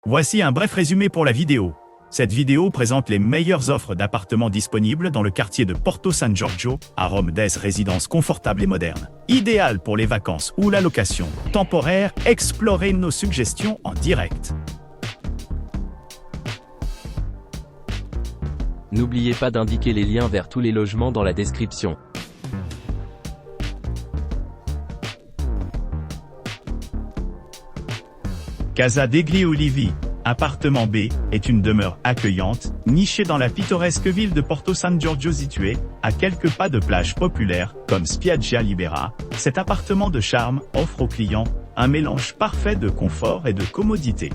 Voici un bref résumé pour la vidéo. Cette vidéo présente les meilleures offres d'appartements disponibles dans le quartier de Porto San Giorgio, à Rome, des résidences confortables et modernes. Idéales pour les vacances ou la location temporaire, explorez nos suggestions en direct. N'oubliez pas d'indiquer les liens vers tous les logements dans la description. Casa degli Ulivi, appartement B, est une demeure accueillante, nichée dans la pittoresque ville de Porto San Giorgio située à quelques pas de plages populaires comme Spiaggia Libera. Cet appartement de charme offre aux clients un mélange parfait de confort et de commodité.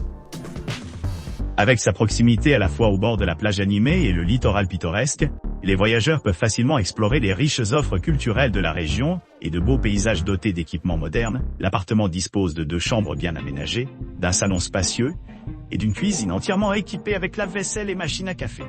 Avec sa proximité à la fois au bord de la plage animée et le littoral pittoresque, les voyageurs peuvent facilement explorer les riches offres culturelles de la région et de beaux paysages dotés d'équipements modernes. L'appartement dispose de 2 chambres bien aménagées, d'un salon spacieux et d'une cuisine entièrement équipée avec lave-vaisselle et machine à café.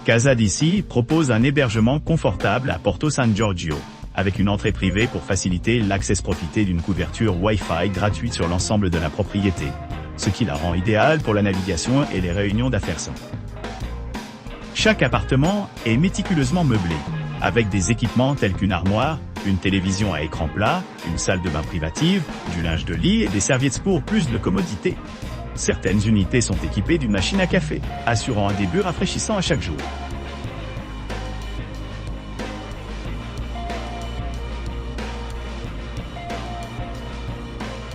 Casa Dissi propose un hébergement confortable à Porto San Giorgio, avec une entrée privée pour faciliter l'accès. Profiter d'une couverture Wi-Fi gratuite sur l'ensemble de la propriété, ce qui la rend idéale pour la navigation et les réunions d'affaires. Chaque appartement est méticuleusement meublé, avec des équipements tels qu'une armoire, une télévision à écran plat, une salle de bain privative, du linge de lit et des serviettes pour plus de commodité. Certaines unités sont équipées d'une machine à café, assurant un début rafraîchissant à chaque jour.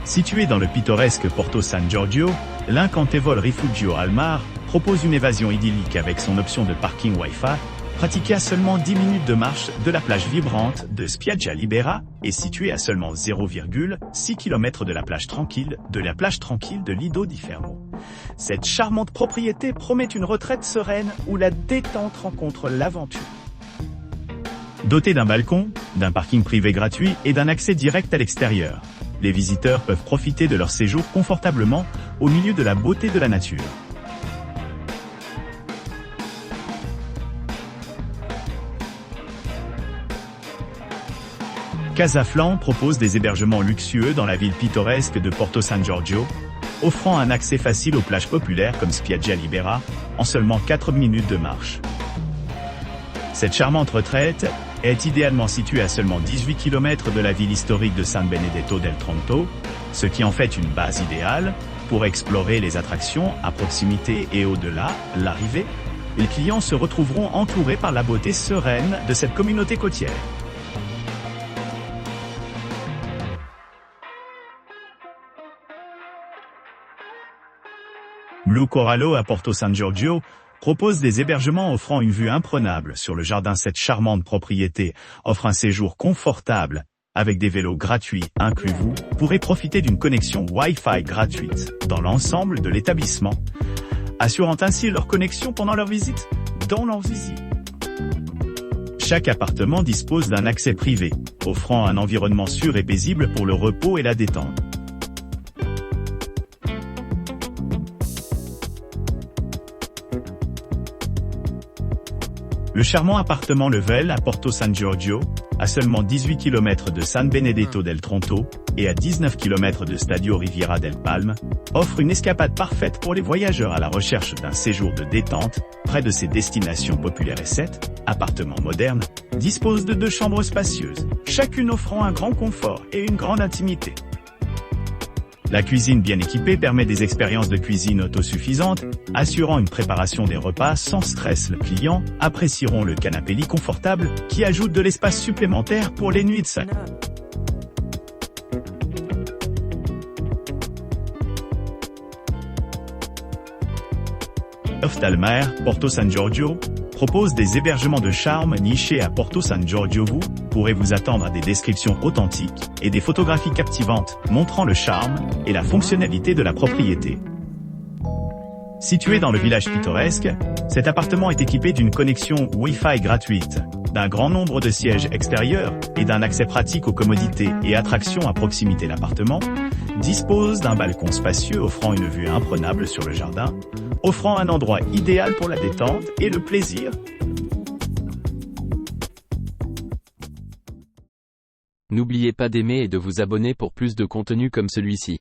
Situé dans le pittoresque Porto San Giorgio, l'Incantevole Rifugio al Mar propose une évasion idyllique avec son option de parking Wi-Fi, pratiquée à seulement 10 minutes de marche de la plage vibrante de Spiaggia Libera et située à seulement 0,6 km de la plage tranquille de Lido di Fermo. Cette charmante propriété promet une retraite sereine où la détente rencontre l'aventure. Dotée d'un balcon, d'un parking privé gratuit et d'un accès direct à l'extérieur, les visiteurs peuvent profiter de leur séjour confortablement au milieu de la beauté de la nature. Casa Flan propose des hébergements luxueux dans la ville pittoresque de Porto San Giorgio, offrant un accès facile aux plages populaires comme Spiaggia Libera, en seulement 4 minutes de marche. Cette charmante retraite est idéalement située à seulement 18 km de la ville historique de San Benedetto del Tronto, ce qui en fait une base idéale pour explorer les attractions à proximité et au-delà, l'arrivée. Les clients se retrouveront entourés par la beauté sereine de cette communauté côtière. Blue Corallo à Porto San Giorgio propose des hébergements offrant une vue imprenable sur le jardin. Cette charmante propriété offre un séjour confortable avec des vélos gratuits inclus. Vous pourrez profiter d'une connexion Wi-Fi gratuite dans l'ensemble de l'établissement, assurant ainsi leur connexion pendant leur visite. Chaque appartement dispose d'un accès privé, offrant un environnement sûr et paisible pour le repos et la détente. Le charmant appartement Level à Porto San Giorgio, à seulement 18 km de San Benedetto del Tronto et à 19 km de Stadio Riviera del Palme, offre une escapade parfaite pour les voyageurs à la recherche d'un séjour de détente près de ces destinations populaires. Et 7 appartements modernes disposent de 2 chambres spacieuses, chacune offrant un grand confort et une grande intimité. La cuisine bien équipée permet des expériences de cuisine autosuffisantes, assurant une préparation des repas sans stress. Les clients apprécieront le canapé lit confortable qui ajoute de l'espace supplémentaire pour les nuits de sommeil. Oftalmer, Porto San Giorgio, propose des hébergements de charme nichés à Porto San Giorgio. Vous pourrez vous attendre à des descriptions authentiques et des photographies captivantes montrant le charme et la fonctionnalité de la propriété. Situé dans le village pittoresque, cet appartement est équipé d'une connexion Wi-Fi gratuite, d'un grand nombre de sièges extérieurs et d'un accès pratique aux commodités et attractions à proximité. L'appartement dispose d'un balcon spacieux offrant une vue imprenable sur le jardin, offrant un endroit idéal pour la détente et le plaisir. N'oubliez pas d'aimer et de vous abonner pour plus de contenu comme celui-ci.